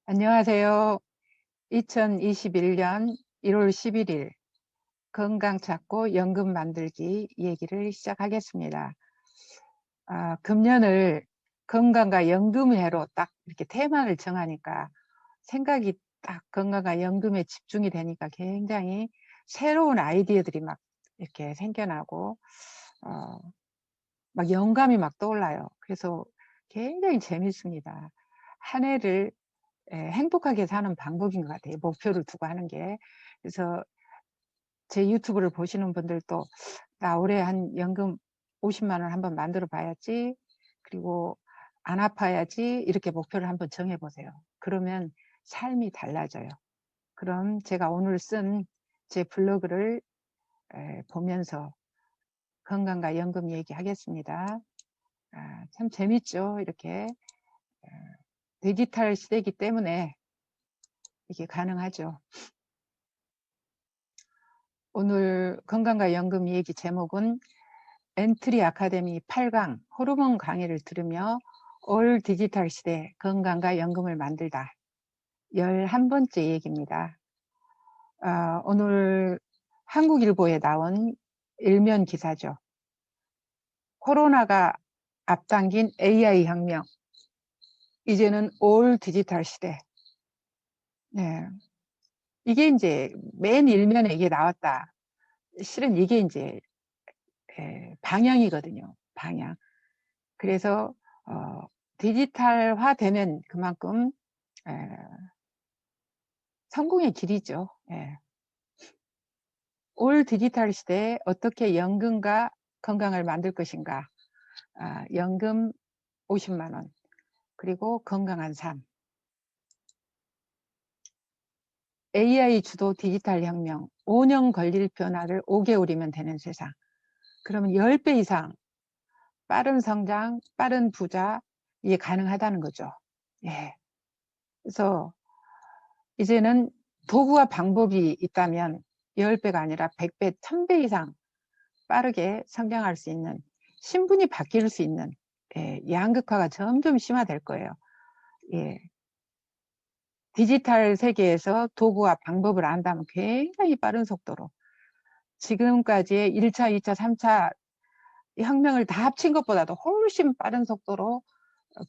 안녕하세요. 2021년 1월 11일 건강 찾고 연금 만들기 얘기를 시작하겠습니다. 금년을 건강과 연금해로 딱 이렇게 테마를 정하니까 생각이 딱 건강과 연금에 집중이 되니까 굉장히 새로운 아이디어들이 막 이렇게 생겨나고 막 영감이 막 떠올라요. 그래서 굉장히 재밌습니다. 한 해를 행복하게 사는 방법인 것 같아요. 목표를 두고 하는 게. 그래서 제 유튜브를 보시는 분들도 나 올해 한 연금 50만 원 한번 만들어 봐야지. 그리고 안 아파야지. 이렇게 목표를 한번 정해 보세요. 그러면 삶이 달라져요. 그럼 제가 오늘 쓴 제 블로그를 보면서 건강과 연금 얘기하겠습니다. 참 재밌죠. 이렇게 디지털 시대이기 때문에 이게 가능하죠. 오늘 건강과 연금 얘기 제목은 엔트리 아카데미 8강 호르몬 강의를 들으며 올 디지털 시대 건강과 연금을 만들다 11번째 얘기입니다. 오늘 한국일보에 나온 일면 기사죠. 코로나가 앞당긴 AI 혁명, 이제는 올 디지털 시대. 네. 이게 이제 맨 일면에 이게 나왔다. 실은 이게 이제 방향이거든요. 방향. 그래서 디지털화 되면 그만큼 성공의 길이죠. 올 디지털 시대에 어떻게 연금과 건강을 만들 것인가. 연금 50만 원, 그리고 건강한 삶. AI 주도 디지털 혁명, 5년 걸릴 변화를 5개월이면 되는 세상. 그러면 10배 이상 빠른 성장, 빠른 부자, 이게 가능하다는 거죠. 예. 그래서 이제는 도구와 방법이 있다면 10배가 아니라 100배, 1000배 이상 빠르게 성장할 수 있는, 신분이 바뀔 수 있는 양극화가 점점 심화될 거예요. 예. 디지털 세계에서 도구와 방법을 안다면 굉장히 빠른 속도로 지금까지의 1차, 2차, 3차 혁명을 다 합친 것보다도 훨씬 빠른 속도로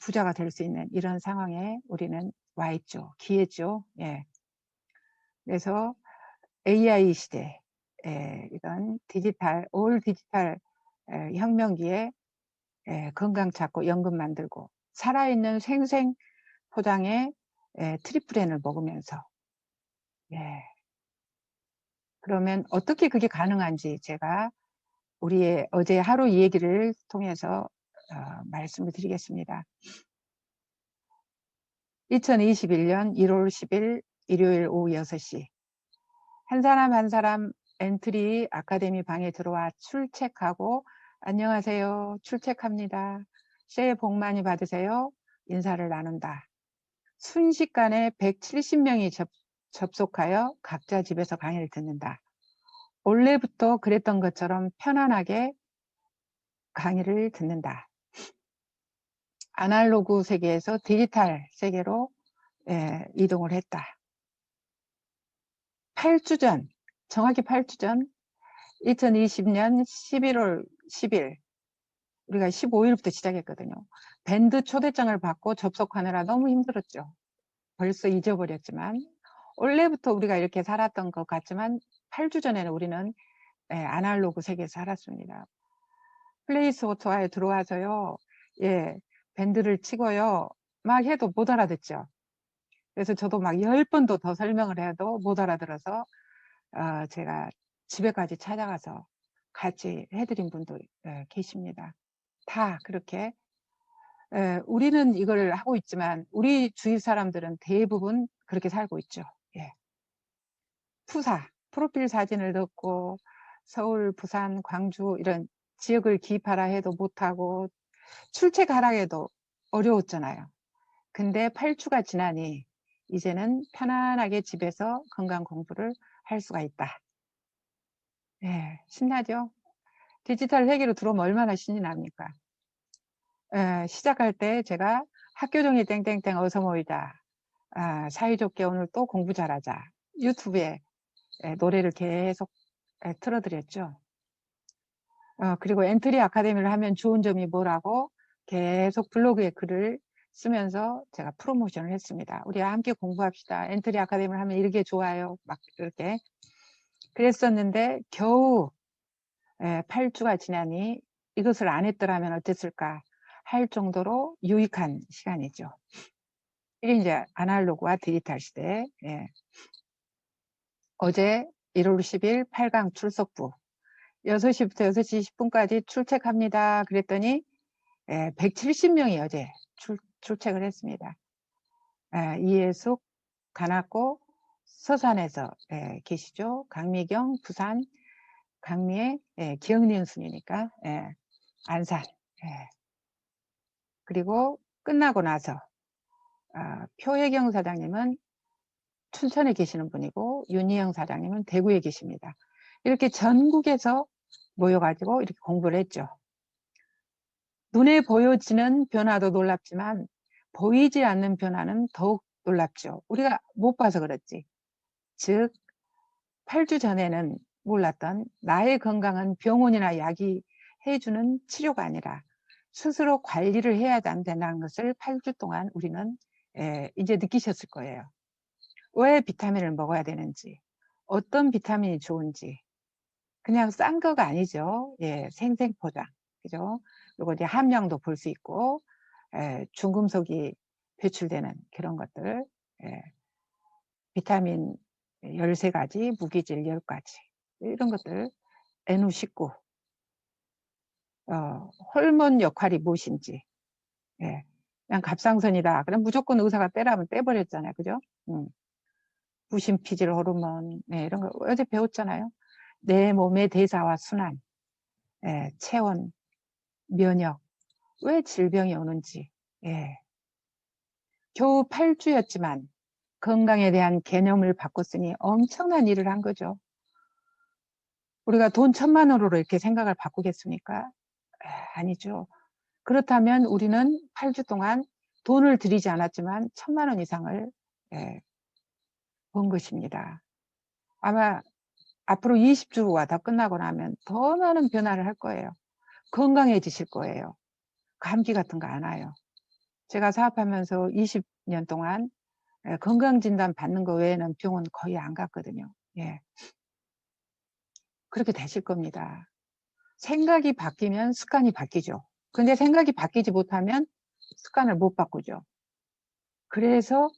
부자가 될 수 있는 이런 상황에 우리는 와 있죠. 기회죠. 예. 그래서 AI 시대, 이런 디지털, 올 디지털 혁명기에 건강 찾고 연금 만들고 살아있는 생생 포장의 트리플렌을 먹으면서, 그러면 어떻게 그게 가능한지 제가 우리의 어제 하루 얘기를 통해서 말씀을 드리겠습니다. 2021년 1월 10일 일요일 오후 6시 한 사람 한 사람 엔트리 아카데미 방에 들어와 출첵하고 안녕하세요. 출첵합니다. 새해 복 많이 받으세요. 인사를 나눈다. 순식간에 170명이 접속하여 각자 집에서 강의를 듣는다. 원래부터 그랬던 것처럼 편안하게 강의를 듣는다. 아날로그 세계에서 디지털 세계로 이동을 했다. 8주 전, 정확히 8주 전 2020년 11월 10일 우리가 15일부터 시작했거든요. 밴드 초대장을 받고 접속하느라 너무 힘들었죠. 벌써 잊어버렸지만 원래부터 우리가 이렇게 살았던 것 같지만 8주 전에는 우리는 아날로그 세계에 살았습니다. 플레이스토어에 들어와서요. 밴드를 치고요. 막 해도 못 알아듣죠. 그래서 저도 막 10번도 더 설명을 해도 못 알아들어서 제가 집에까지 찾아가서 같이 해드린 분도 계십니다. 다 그렇게 우리는 이걸 하고 있지만 우리 주위 사람들은 대부분 그렇게 살고 있죠. 푸사, 프로필 사진을 넣고 서울, 부산, 광주 이런 지역을 기입하라 해도 못하고 출첵하라 해도 어려웠잖아요. 근데 8주가 지나니 이제는 편안하게 집에서 건강 공부를 할 수가 있다. 신나죠? 디지털 세계로 들어오면 얼마나 신이 납니까? 시작할 때 제가 학교 종이 땡땡땡 어서 모이자. 사이좋게 오늘 또 공부 잘하자. 유튜브에 노래를 계속 틀어드렸죠. 그리고 엔트리 아카데미를 하면 좋은 점이 뭐라고 계속 블로그에 글을 쓰면서 제가 프로모션을 했습니다. 우리 함께 공부합시다. 엔트리 아카데미를 하면 이렇게 좋아요. 막 이렇게 그랬었는데 겨우 8주가 지나니 이것을 안 했더라면 어땠을까 할 정도로 유익한 시간이죠. 이게 이제 아날로그와 디지털 시대. 어제 1월 10일 8강 출석부 6시부터 6시 10분까지 출첵합니다. 그랬더니 170명이 어제 출첵을 했습니다. 이해숙, 간악고, 서산에서 계시죠. 강미경, 부산, 강미의 기억니은 순이니까 안산. 그리고 끝나고 나서 표혜경 사장님은 춘천에 계시는 분이고 윤희영 사장님은 대구에 계십니다. 이렇게 전국에서 모여가지고 이렇게 공부를 했죠. 눈에 보여지는 변화도 놀랍지만 보이지 않는 변화는 더욱 놀랍죠. 우리가 못 봐서 그렇지. 즉 8주 전에는 몰랐던 나의 건강은 병원이나 약이 해주는 치료가 아니라 스스로 관리를 해야 된다는 것을 8주 동안 우리는 이제 느끼셨을 거예요. 왜 비타민을 먹어야 되는지, 어떤 비타민이 좋은지, 그냥 싼 거가 아니죠. 생생포장, 그죠? 그리고 이제 함량도 볼 수 있고, 중금속이 배출되는 그런 것들, 비타민 13가지, 무기질 10가지, 이런 것들, NU19, 호르몬 역할이 무엇인지, 그냥 갑상선이다. 그럼 무조건 의사가 떼라면 떼버렸잖아요. 그죠? 부신피질 호르몬, 이런 거 어제 배웠잖아요. 내 몸의 대사와 순환, 체온, 면역, 왜 질병이 오는지. 겨우 8주였지만 건강에 대한 개념을 바꿨으니 엄청난 일을 한 거죠. 우리가 돈 1,000만 원으로 이렇게 생각을 바꾸겠습니까? 아니죠. 그렇다면 우리는 8주 동안 돈을 들이지 않았지만 1,000만 원 이상을 번 것입니다. 아마 앞으로 20주가 더 끝나고 나면 더 많은 변화를 할 거예요. 건강해지실 거예요. 감기 같은 거 안 와요. 제가 사업하면서 20년 동안 건강진단 받는 거 외에는 병원 거의 안 갔거든요. 그렇게 되실 겁니다. 생각이 바뀌면 습관이 바뀌죠. 근데 생각이 바뀌지 못하면 습관을 못 바꾸죠. 그래서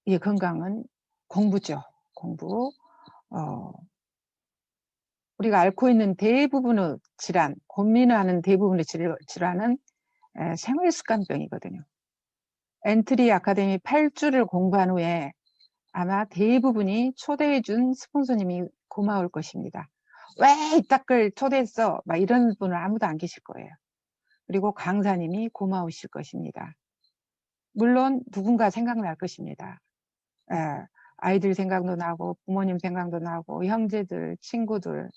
이 건강은 공부죠. 공부. 우리가 앓고 있는 대부분의 질환, 고민을 하는 대부분의 질환은 생활습관병이거든요. 엔트리 아카데미 8주를 공부한 후에 아마 대부분이 초대해준 스폰서님이 고마울 것입니다. 왜 이따글 초대했어? 막 이런 분은 아무도 안 계실 거예요. 그리고 강사님이 고마우실 것입니다. 물론 누군가 생각날 것입니다. 아이들 생각도 나고 부모님 생각도 나고 형제들, 친구들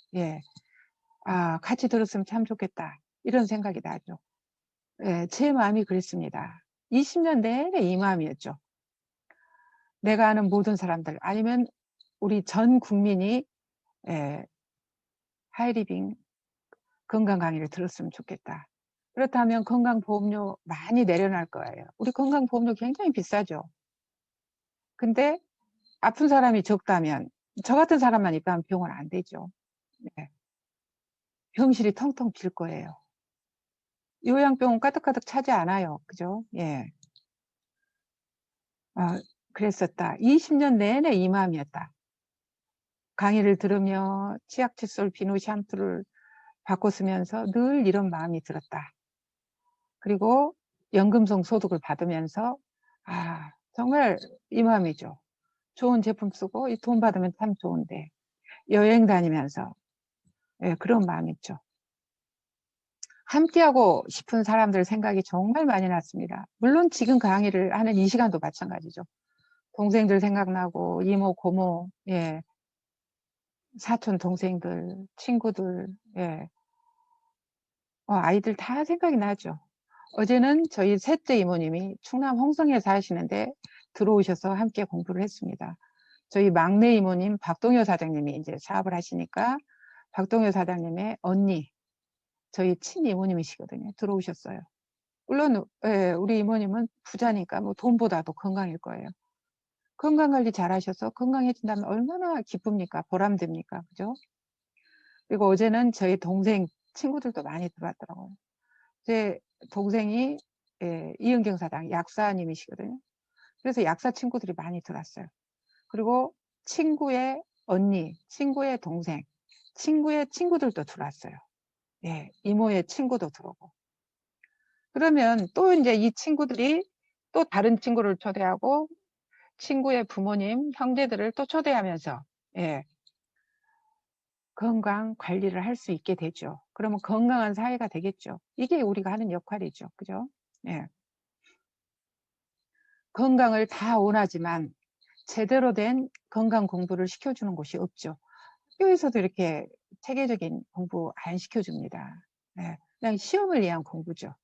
같이 들었으면 참 좋겠다. 이런 생각이 나죠. 제 마음이 그랬습니다. 20년 내내 이 마음이었죠. 내가 아는 모든 사람들 아니면 우리 전 국민이 하이리빙 건강 강의를 들었으면 좋겠다. 그렇다면 건강보험료 많이 내려날 거예요. 우리 건강보험료 굉장히 비싸죠. 근데 아픈 사람이 적다면 저 같은 사람만 입가면 병원 안 되죠. 병실이 텅텅 빌 거예요. 요양병원 가득가득 차지 않아요. 그죠? 그랬었다. 20년 내내 이 마음이었다. 강의를 들으며 치약, 칫솔, 비누, 샴푸를 바꿔 쓰면서 늘 이런 마음이 들었다. 그리고 연금성 소득을 받으면서 정말 이 마음이죠. 좋은 제품 쓰고 이 돈 받으면 참 좋은데 여행 다니면서 그런 마음 있죠. 함께하고 싶은 사람들 생각이 정말 많이 났습니다. 물론 지금 강의를 하는 이 시간도 마찬가지죠. 동생들 생각나고 이모, 고모, 사촌 동생들, 친구들, 아이들 다 생각이 나죠. 어제는 저희 셋째 이모님이 충남 홍성에 사시는데 들어오셔서 함께 공부를 했습니다. 저희 막내 이모님 박동효 사장님이 이제 사업을 하시니까 박동효 사장님의 언니, 저희 친이모님이시거든요. 들어오셨어요. 물론 예, 우리 이모님은 부자니까 뭐 돈보다도 건강일 거예요. 건강관리 잘 하셔서 건강해진다면 얼마나 기쁩니까? 보람됩니까? 그죠? 그리고 어제는 저희 동생 친구들도 많이 들어왔더라고요. 제 동생이 예, 이은경 사장 약사님이시거든요. 그래서 약사 친구들이 많이 들어왔어요. 그리고 친구의 언니, 친구의 동생, 친구의 친구들도 들어왔어요. 예, 이모의 친구도 들어오고. 그러면 또 이제 이 친구들이 또 다른 친구를 초대하고 친구의 부모님, 형제들을 또 초대하면서 예, 건강 관리를 할 수 있게 되죠. 그러면 건강한 사회가 되겠죠. 이게 우리가 하는 역할이죠. 그죠? 예. 건강을 다 원하지만 제대로 된 건강 공부를 시켜주는 곳이 없죠. 학교에서도 이렇게 체계적인 공부 안 시켜줍니다. 예. 그냥 시험을 위한 공부죠.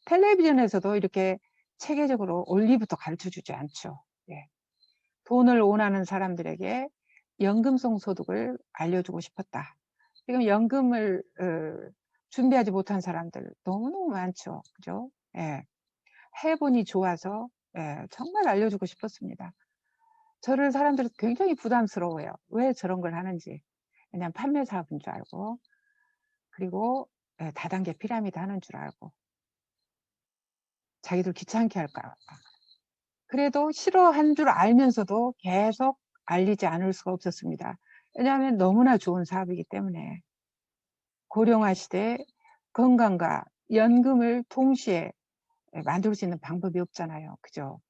텔레비전에서도 이렇게 체계적으로 원리부터 가르쳐 주지 않죠. 예. 돈을 원하는 사람들에게 연금성 소득을 알려주고 싶었다. 지금 연금을 준비하지 못한 사람들 너무너무 많죠. 그죠? 예. 해본이 좋아서 예, 정말 알려주고 싶었습니다. 저를 사람들이 굉장히 부담스러워요. 왜 저런 걸 하는지. 그냥 판매 사업인 줄 알고 그리고 예, 다단계 피라미드 하는 줄 알고 자기들 귀찮게 할까 봐. 그래도 싫어한 줄 알면서도 계속 알리지 않을 수가 없었습니다. 왜냐하면 너무나 좋은 사업이기 때문에 고령화 시대에 건강과 연금을 동시에 만들 수 있는 방법이 없잖아요. 그죠?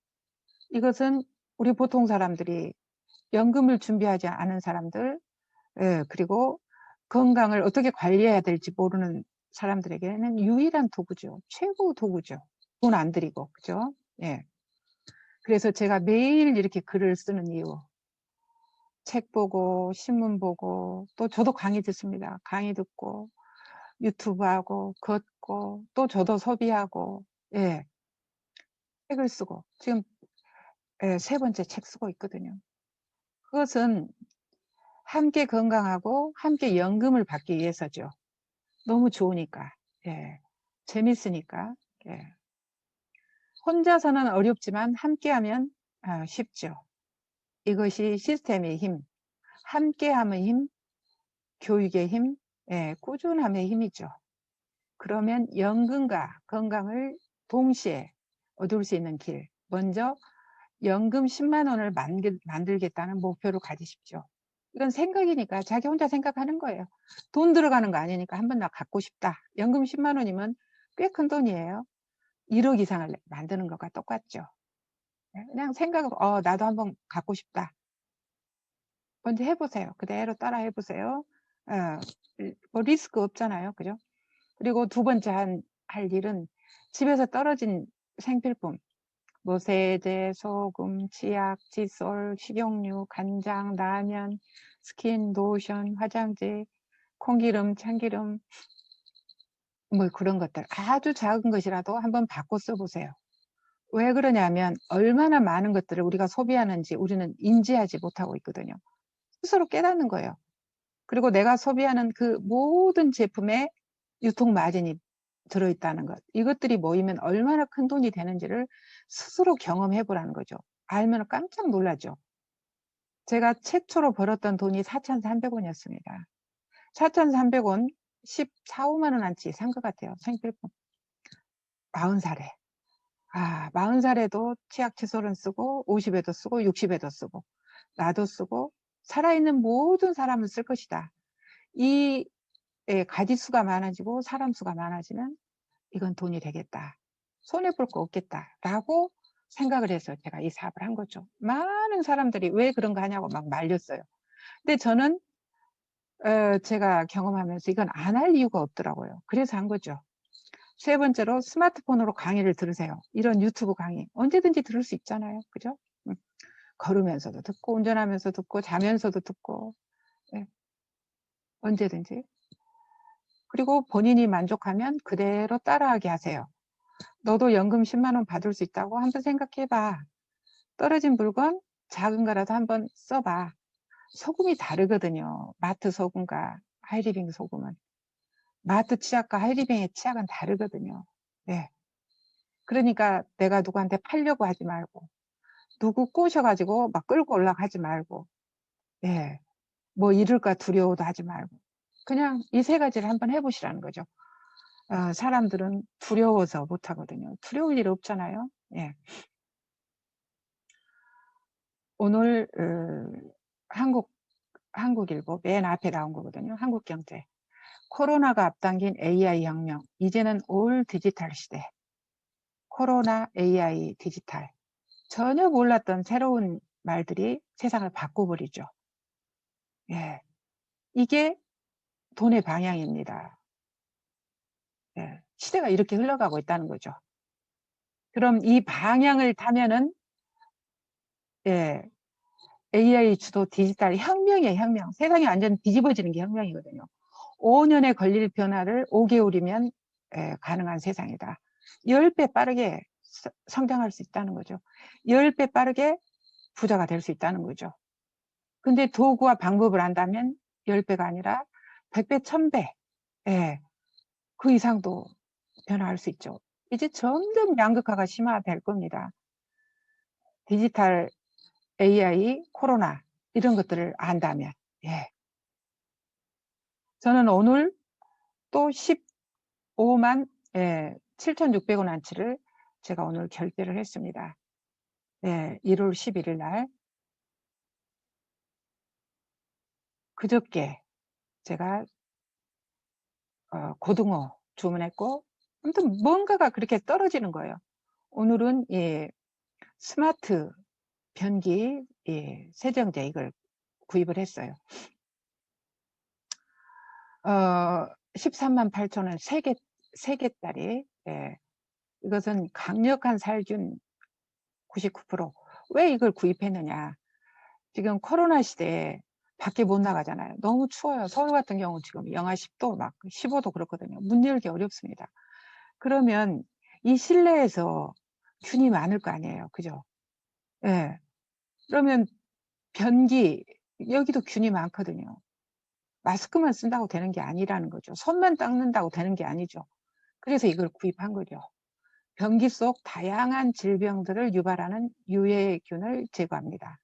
이것은 우리 보통 사람들이 연금을 준비하지 않은 사람들, 그리고 건강을 어떻게 관리해야 될지 모르는 사람들에게는 유일한 도구죠. 최고 도구죠. 돈 안 들이고, 그죠? 예. 그래서 제가 매일 이렇게 글을 쓰는 이유. 책 보고, 신문 보고, 또 저도 강의 듣습니다. 강의 듣고, 유튜브 하고, 걷고, 또 저도 소비하고, 예. 책을 쓰고, 지금 예, 세 번째 책 쓰고 있거든요. 그것은 함께 건강하고 함께 연금을 받기 위해서죠. 너무 좋으니까, 예. 재밌으니까, 예. 혼자서는 어렵지만 함께하면 쉽죠. 이것이 시스템의 힘, 함께함의 힘, 교육의 힘, 예, 꾸준함의 힘이죠. 그러면 연금과 건강을 동시에 얻을 수 있는 길. 먼저 연금 10만 원을 만들겠다는 목표를 가지십시오. 이건 생각이니까 자기 혼자 생각하는 거예요. 돈 들어가는 거 아니니까 한번 나 갖고 싶다. 연금 10만 원이면 꽤 큰 돈이에요. 1억 이상을 만드는 것과 똑같죠. 그냥 생각으로 나도 한번 갖고 싶다. 먼저 해보세요. 그대로 따라 해보세요. 뭐 리스크 없잖아요. 그죠? 그리고 두 번째 할 일은 집에서 떨어진 생필품, 뭐 세제, 소금, 치약, 칫솔, 식용유, 간장, 라면, 스킨, 로션, 화장지, 콩기름, 참기름, 뭐 그런 것들 아주 작은 것이라도 한번 바꿔 써보세요. 왜 그러냐면 얼마나 많은 것들을 우리가 소비하는지 우리는 인지하지 못하고 있거든요. 스스로 깨닫는 거예요. 그리고 내가 소비하는 그 모든 제품에 유통 마진이 들어있다는 것. 이것들이 모이면 얼마나 큰 돈이 되는지를 스스로 경험해 보라는 거죠. 알면 깜짝 놀라죠. 제가 최초로 벌었던 돈이 4,300원이었습니다. 4,300원 14, 5만 원 안치 산 것 같아요. 생필품. 40살에. 40살에도 치약 칫솔은 쓰고 50에도 쓰고 60에도 쓰고 나도 쓰고 살아있는 모든 사람은 쓸 것이다. 이 가지수가 많아지고 사람 수가 많아지면 이건 돈이 되겠다. 손해볼 거 없겠다. 라고 생각을 해서 제가 이 사업을 한 거죠. 많은 사람들이 왜 그런 거 하냐고 막 말렸어요. 근데 저는 제가 경험하면서 이건 안 할 이유가 없더라고요. 그래서 한 거죠. 세 번째로 스마트폰으로 강의를 들으세요. 이런 유튜브 강의 언제든지 들을 수 있잖아요. 그죠? 걸으면서도 듣고 운전하면서 듣고 자면서도 듣고 네. 언제든지. 그리고 본인이 만족하면 그대로 따라하게 하세요. 너도 연금 10만 원 받을 수 있다고 한번 생각해봐. 떨어진 물건 작은 거라도 한번 써봐. 소금이 다르거든요. 마트 소금과 하이리빙 소금은. 마트 치약과 하이리빙의 치약은 다르거든요. 네. 그러니까 내가 누구한테 팔려고 하지 말고, 누구 꼬셔가지고 막 끌고 올라가지 말고, 예. 뭐 잃을까 두려워도 하지 말고, 그냥 이 세 가지를 한번 해보시라는 거죠. 사람들은 두려워서 못하거든요. 두려울 일 없잖아요. 예. 오늘 한국일보 맨 앞에 나온 거거든요. 한국경제. 코로나가 앞당긴 AI 혁명. 이제는 올 디지털 시대. 코로나, AI, 디지털. 전혀 몰랐던 새로운 말들이 세상을 바꿔버리죠. 예. 이게 돈의 방향입니다. 예. 시대가 이렇게 흘러가고 있다는 거죠. 그럼 이 방향을 타면은, 예. AI 주도 디지털 혁명이에요, 혁명. 세상이 완전 뒤집어지는 게 혁명이거든요. 5년에 걸릴 변화를 5개월이면 가능한 세상이다. 10배 빠르게 성장할 수 있다는 거죠. 10배 빠르게 부자가 될 수 있다는 거죠. 근데 도구와 방법을 안다면 10배가 아니라 100배, 1000배, 예, 그 이상도 변화할 수 있죠. 이제 점점 양극화가 심화될 겁니다. 디지털, AI, 코로나 이런 것들을 안다면. 예. 저는 오늘 또 15만 7,600원어치를 제가 오늘 결제를 했습니다. 예, 1월 11일 날. 그저께 제가 고등어 주문했고, 아무튼 뭔가가 그렇게 떨어지는 거예요. 오늘은 예, 스마트 변기 세정제 이걸 구입을 했어요. 13만 8천원 3개짜리. 예, 이것은 강력한 살균 99%. 왜 이걸 구입했느냐? 지금 코로나 시대에 밖에 못 나가잖아요. 너무 추워요. 서울 같은 경우 지금 영하 10도 막 15도 그렇거든요. 문 열기 어렵습니다. 그러면 이 실내에서 균이 많을 거 아니에요. 그죠? 예. 그러면 변기, 여기도 균이 많거든요. 마스크만 쓴다고 되는 게 아니라는 거죠. 손만 닦는다고 되는 게 아니죠. 그래서 이걸 구입한 거죠. 변기 속 다양한 질병들을 유발하는 유해균을 제거합니다.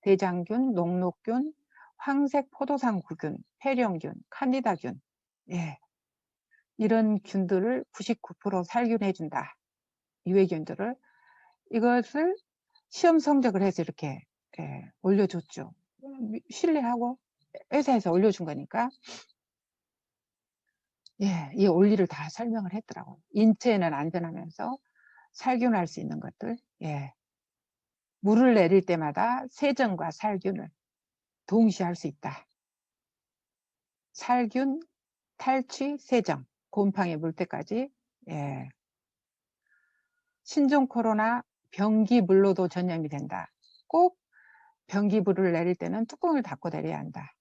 대장균, 녹록균, 황색 포도상구균, 폐렴균, 칸디다균. 예. 이런 균들을 99% 살균해준다. 유해균들을. 이것을 시험 성적을 해서 이렇게 올려줬죠. 신뢰하고 회사에서 올려준 거니까. 예, 이 원리를 다 설명을 했더라고요. 인체에는 안전하면서 살균할 수 있는 것들. 예. 물을 내릴 때마다 세정과 살균을 동시에 할 수 있다. 살균, 탈취, 세정, 곰팡이 물 때까지. 예. 신종 코로나 변기물로도 전염이 된다. 꼭 변기물을 내릴 때는 뚜껑을 닫고 내려야 한다.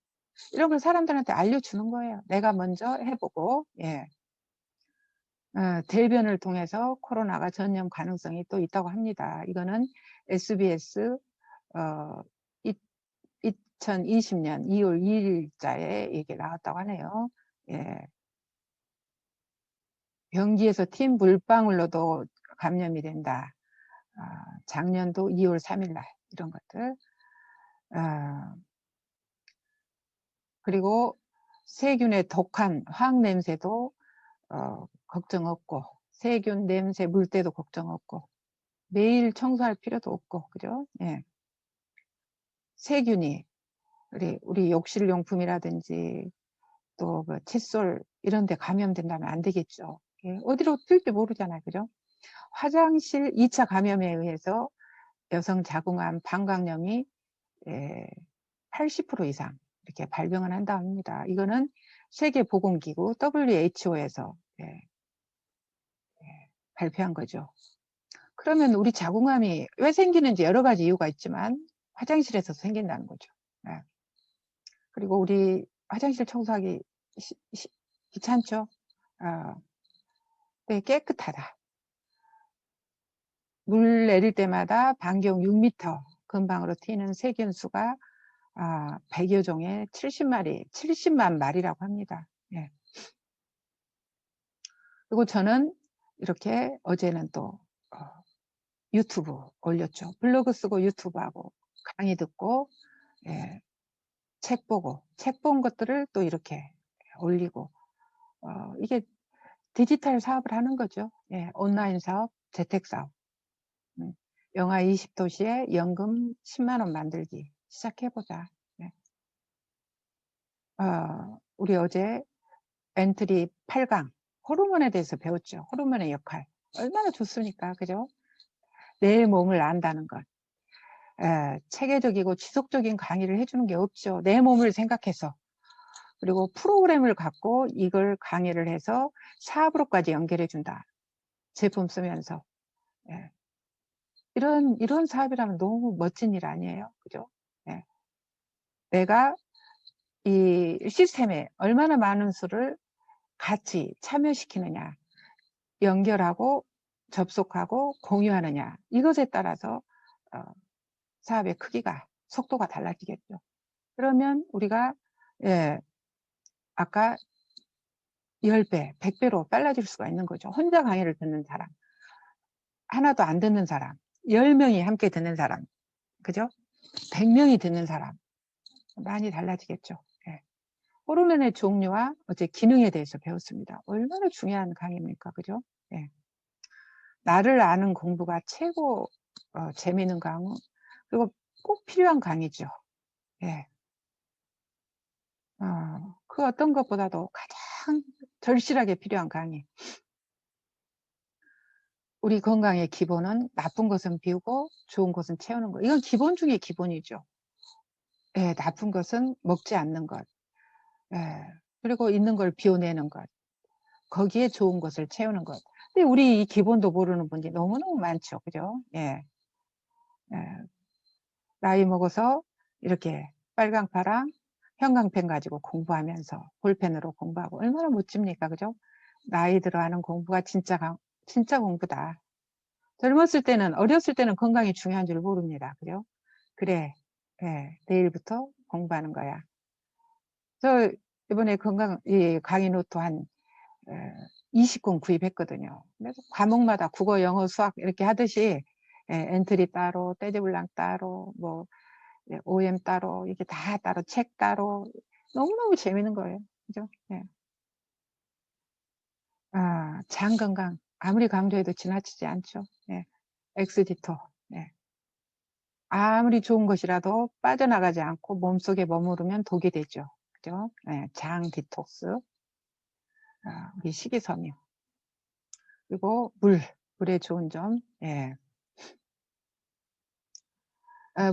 이런 걸 사람들한테 알려주는 거예요. 내가 먼저 해보고. 예. 대변을 통해서 코로나가 전염 가능성이 또 있다고 합니다. 이거는 SBS 2020년 2월 2일자에 이게 나왔다고 하네요. 예. 변기에서 튄 물방울로도 감염이 된다. 작년도 2월 3일 날 이런 것들. 그리고 세균의 독한 화학 냄새도 걱정 없고, 세균 냄새 물 때도 걱정 없고, 매일 청소할 필요도 없고, 그죠? 예. 세균이 우리 욕실용품이라든지 또 그 칫솔 이런 데 감염된다면 안 되겠죠. 예. 어디로 튈지 모르잖아요. 그죠? 화장실 2차 감염에 의해서 여성 자궁암 방광염이 80% 이상 이렇게 발병을 한다고 합니다. 이거는 세계보건기구 WHO에서 발표한 거죠. 그러면 우리 자궁암이 왜 생기는지 여러 가지 이유가 있지만 화장실에서 생긴다는 거죠. 예. 그리고 우리 화장실 청소하기 귀찮죠? 네, 깨끗하다. 물 내릴 때마다 반경 6m 근방으로 튀는 세균수가 100여 종에 70만 마리라고 합니다. 예. 그리고 저는 이렇게 어제는 또 유튜브 올렸죠. 블로그 쓰고 유튜브 하고 강의 듣고 예, 책 본 것들을 또 이렇게 올리고 이게 디지털 사업을 하는 거죠. 예, 온라인 사업, 재택 사업. 영하 20도시에 연금 10만 원 만들기 시작해보자. 예. 우리 어제 엔트리 8강 호르몬에 대해서 배웠죠. 호르몬의 역할. 얼마나 좋습니까? 그죠? 내 몸을 안다는 것. 체계적이고 지속적인 강의를 해주는 게 없죠. 내 몸을 생각해서. 그리고 프로그램을 갖고 이걸 강의를 해서 사업으로까지 연결해 준다. 제품 쓰면서. 예. 이런 사업이라면 너무 멋진 일 아니에요. 그죠? 예. 내가 이 시스템에 얼마나 많은 수를 같이 참여시키느냐, 연결하고 접속하고 공유하느냐, 이것에 따라서 사업의 크기가, 속도가 달라지겠죠. 그러면 우리가 아까 10배, 100배로 빨라질 수가 있는 거죠. 혼자 강의를 듣는 사람, 하나도 안 듣는 사람, 10명이 함께 듣는 사람, 그죠? 100명이 듣는 사람, 많이 달라지겠죠. 예. 호르몬의 종류와 어제 기능에 대해서 배웠습니다. 얼마나 중요한 강의입니까? 그죠? 예. 나를 아는 공부가 최고 재미있는 강의, 그리고 꼭 필요한 강의죠. 예. 그 어떤 것보다도 가장 절실하게 필요한 강의. 우리 건강의 기본은 나쁜 것은 비우고 좋은 것은 채우는 것. 이건 기본 중에 기본이죠. 예, 나쁜 것은 먹지 않는 것. 예, 그리고 있는 걸 비워내는 것. 거기에 좋은 것을 채우는 것. 근데 우리 이 기본도 모르는 분이 너무너무 많죠. 그죠? 예. 예. 나이 먹어서 이렇게 빨강파랑 형광펜 가지고 공부하면서 볼펜으로 공부하고 얼마나 멋집니까? 그죠? 나이 들어 하는 공부가 진짜 공부다. 젊었을 때는, 어렸을 때는 건강이 중요한 줄 모릅니다. 그죠? 그래, 예, 내일부터 공부하는 거야. 저 이번에 강의 노트 한 20권 구입했거든요. 그래서 과목마다 국어, 영어, 수학 이렇게 하듯이 엔트리 따로, 떼제블랑 따로, 뭐 OM 따로, 이게 다 따로, 책 따로 너무너무 재밌는 거예요. 그죠? 예. 장 건강 아무리 강조해도 지나치지 않죠. 예. 엑스디토. 예. 아무리 좋은 것이라도 빠져나가지 않고 몸속에 머무르면 독이 되죠. 그죠? 예. 장 디톡스. 우리 식이섬유. 그리고 물의 좋은 점. 예.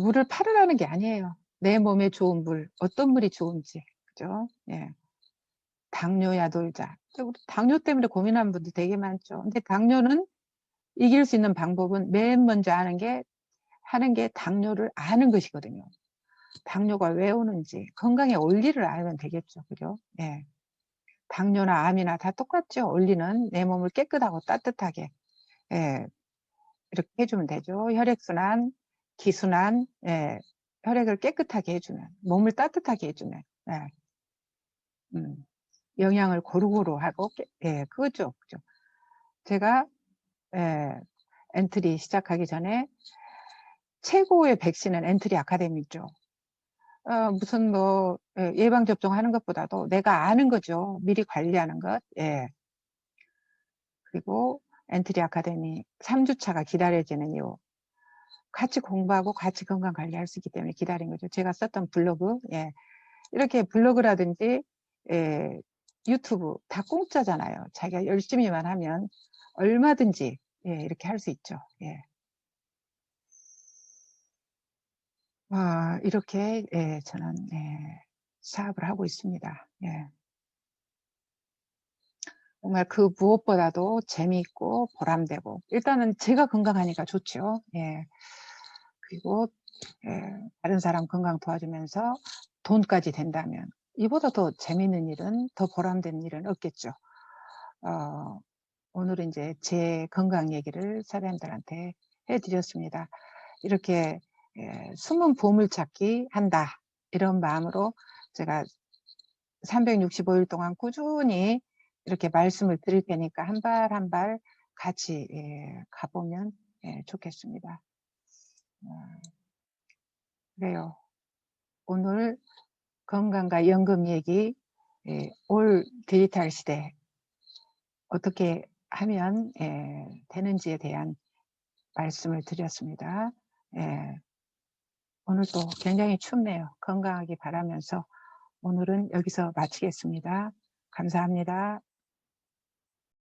물을 팔으라는 게 아니에요. 내 몸에 좋은 물, 어떤 물이 좋은지. 그죠? 예. 당뇨야 놀자. 당뇨 때문에 고민하는 분들 되게 많죠. 근데 당뇨는 이길 수 있는 방법은 맨 먼저 하는 게 당뇨를 아는 것이거든요. 당뇨가 왜 오는지, 건강의 원리를 알면 되겠죠. 그죠? 예. 당뇨나 암이나 다 똑같죠. 원리는 내 몸을 깨끗하고 따뜻하게, 예, 이렇게 해주면 되죠. 혈액순환, 기순환, 예, 혈액을 깨끗하게 해주면, 몸을 따뜻하게 해주면, 예, 영양을 고루고루 하고, 예, 그거죠. 그죠? 제가, 예, 엔트리 시작하기 전에 최고의 백신은 엔트리 아카데미죠. 무슨 뭐 예방접종 하는 것보다도 내가 아는 거죠. 미리 관리하는 것. 예. 그리고 엔트리 아카데미 3주차가 기다려지는 이유. 같이 공부하고 같이 건강 관리할 수 있기 때문에 기다린 거죠. 제가 썼던 블로그. 예. 이렇게 블로그라든지 유튜브 다 공짜잖아요. 자기가 열심히만 하면 얼마든지 이렇게 할 수 있죠. 예. 이렇게 저는 사업을 하고 있습니다. 예. 정말 그 무엇보다도 재미있고 보람되고 일단은 제가 건강하니까 좋죠. 예. 그리고 다른 사람 건강 도와주면서 돈까지 된다면 이보다 더 재미있는 일은 더 보람된 일은 없겠죠. 오늘은 이제 제 건강 얘기를 사람들한테 해드렸습니다. 이렇게 숨은 보물찾기 한다, 이런 마음으로 제가 365일 동안 꾸준히 이렇게 말씀을 드릴 테니까 한 발 한 발 같이 가보면 좋겠습니다. 그래요. 오늘 건강과 연금 얘기, 올 디지털 시대 어떻게 하면 되는지에 대한 말씀을 드렸습니다. 오늘 또 굉장히 춥네요. 건강하기 바라면서 오늘은 여기서 마치겠습니다. 감사합니다.